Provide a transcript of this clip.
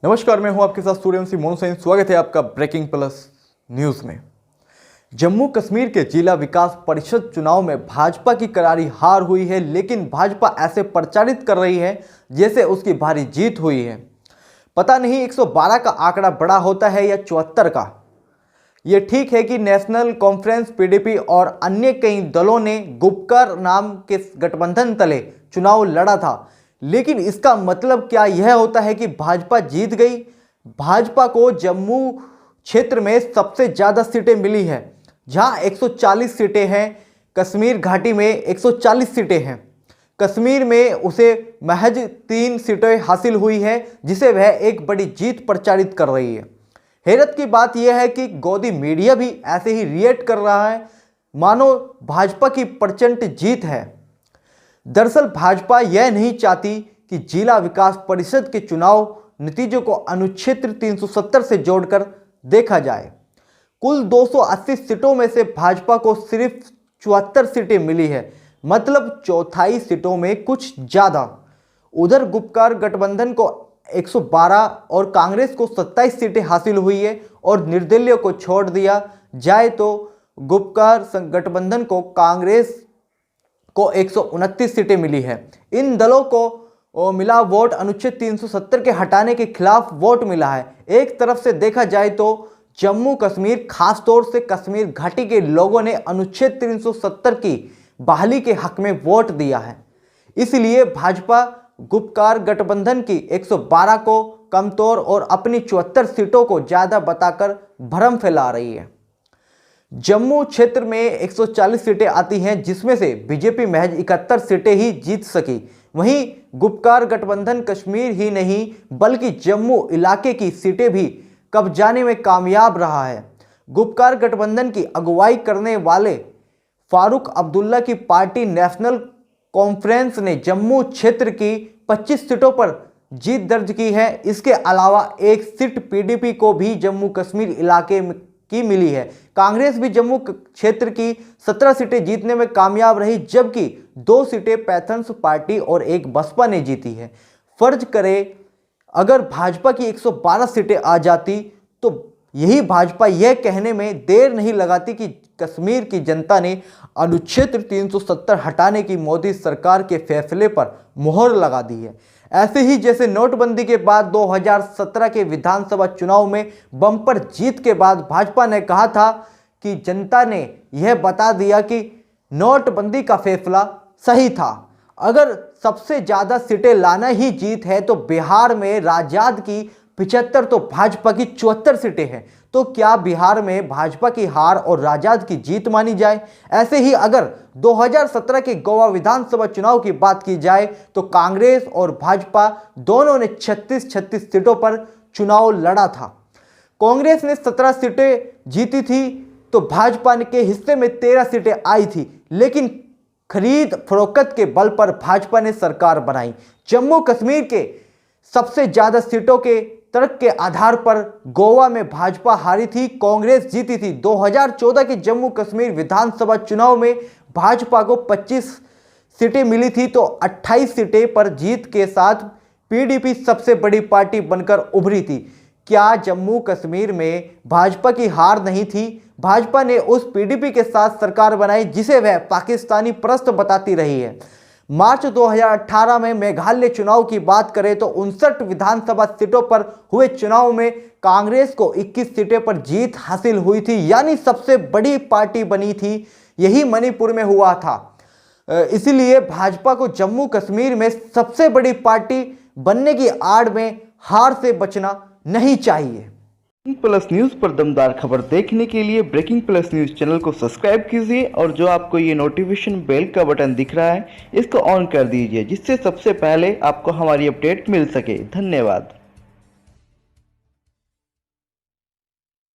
नमस्कार, मैं हूं आपके साथ सूर्यवंशी मोहन सैन। स्वागत है आपका ब्रेकिंग प्लस न्यूज में। जम्मू कश्मीर के जिला विकास परिषद चुनाव में भाजपा की करारी हार हुई है, लेकिन भाजपा ऐसे प्रचारित कर रही है जैसे उसकी भारी जीत हुई है। पता नहीं 112 का आंकड़ा बड़ा होता है या 74 का। ये ठीक है कि नेशनल कॉन्फ्रेंस, पीडीपी और अन्य कई दलों ने गुपकर नाम के गठबंधन तले चुनाव लड़ा था, लेकिन इसका मतलब क्या यह होता है कि भाजपा जीत गई? भाजपा को जम्मू क्षेत्र में सबसे ज़्यादा सीटें मिली हैं, जहां 140 सीटें हैं। कश्मीर घाटी में 140 सीटें हैं। कश्मीर में उसे महज 3 सीटें हासिल हुई है, जिसे वह एक बड़ी जीत प्रचारित कर रही है। हैरत की बात यह है कि गोदी मीडिया भी ऐसे ही रिएक्ट कर रहा है, मानो भाजपा की प्रचंड जीत है। दरअसल भाजपा यह नहीं चाहती कि जिला विकास परिषद के चुनाव नतीजों को अनुच्छेद 370 से जोड़कर देखा जाए। कुल 280 सीटों में से भाजपा को सिर्फ 74 सीटें मिली है, मतलब चौथाई सीटों में कुछ ज़्यादा। उधर गुपकार गठबंधन को 112 और कांग्रेस को 27 सीटें हासिल हुई है, और निर्दलीय को छोड़ दिया जाए तो गुपकार गठबंधन को कांग्रेस को 129 सीटें मिली है। इन दलों को मिला वोट अनुच्छेद 370 के हटाने के खिलाफ वोट मिला है। एक तरफ से देखा जाए तो जम्मू कश्मीर, खासतौर से कश्मीर घाटी के लोगों ने अनुच्छेद 370 की बहाली के हक में वोट दिया है। इसलिए भाजपा गुपकार गठबंधन की 112 को कमतौर और अपनी 74 सीटों को ज़्यादा बताकर भ्रम फैला रही है। जम्मू क्षेत्र में 140 सीटें आती हैं, जिसमें से बीजेपी महज 71 सीटें ही जीत सकी। वहीं गुपकार गठबंधन कश्मीर ही नहीं बल्कि जम्मू इलाके की सीटें भी कब्जाने में कामयाब रहा है। गुपकार गठबंधन की अगुवाई करने वाले फारूक अब्दुल्ला की पार्टी नेशनल कॉन्फ्रेंस ने जम्मू क्षेत्र की 25 सीटों पर जीत दर्ज की है। इसके अलावा एक सीट पीडीपी को भी जम्मू कश्मीर इलाके की मिली है। कांग्रेस भी जम्मू क्षेत्र की 17 सीटें जीतने में कामयाब रही, जबकि 2 सीटें पैथर्स पार्टी और एक बसपा ने जीती है। फर्ज करें अगर भाजपा की 112 सीटें आ जाती तो यही भाजपा यह कहने में देर नहीं लगाती कि कश्मीर की जनता ने अनुच्छेद 370 हटाने की मोदी सरकार के फैसले पर मोहर लगा दी है। ऐसे ही जैसे नोटबंदी के बाद 2017 के विधानसभा चुनाव में बम्पर जीत के बाद भाजपा ने कहा था कि जनता ने यह बता दिया कि नोटबंदी का फैसला सही था। अगर सबसे ज़्यादा सीटें लाना ही जीत है तो बिहार में राजद की 75 तो भाजपा की 74 सीटें हैं। तो क्या बिहार में भाजपा की हार और राजद की जीत मानी जाए? ऐसे ही अगर 2017 के गोवा विधानसभा चुनाव की बात की जाए तो कांग्रेस और भाजपा दोनों ने 36 सीटों पर चुनाव लड़ा था। कांग्रेस ने 17 सीटें जीती थी तो भाजपा के हिस्से में 13 सीटें आई थी, लेकिन खरीद फरोख्त के बल पर भाजपा ने सरकार बनाई। जम्मू कश्मीर के सबसे ज़्यादा सीटों के तर्क के आधार पर गोवा में भाजपा हारी थी, कांग्रेस जीती थी। 2014 के जम्मू कश्मीर विधानसभा चुनाव में भाजपा को 25 सीटें मिली थी तो 28 सीटें पर जीत के साथ पीडीपी सबसे बड़ी पार्टी बनकर उभरी थी। क्या जम्मू कश्मीर में भाजपा की हार नहीं थी? भाजपा ने उस पीडीपी के साथ सरकार बनाई जिसे वह पाकिस्तानी परस्त बताती रही है। मार्च 2018 में मेघालय चुनाव की बात करें तो 59 विधानसभा सीटों पर हुए चुनाव में कांग्रेस को 21 सीटें पर जीत हासिल हुई थी, यानी सबसे बड़ी पार्टी बनी थी। यही मणिपुर में हुआ था। इसलिए भाजपा को जम्मू कश्मीर में सबसे बड़ी पार्टी बनने की आड़ में हार से बचना नहीं चाहिए। ब्रेकिंग प्लस न्यूज पर दमदार खबर देखने के लिए ब्रेकिंग प्लस न्यूज चैनल को सब्सक्राइब कीजिए, और जो आपको ये नोटिफिकेशन बेल का बटन दिख रहा है इसको ऑन कर दीजिए, जिससे सबसे पहले आपको हमारी अपडेट मिल सके। धन्यवाद।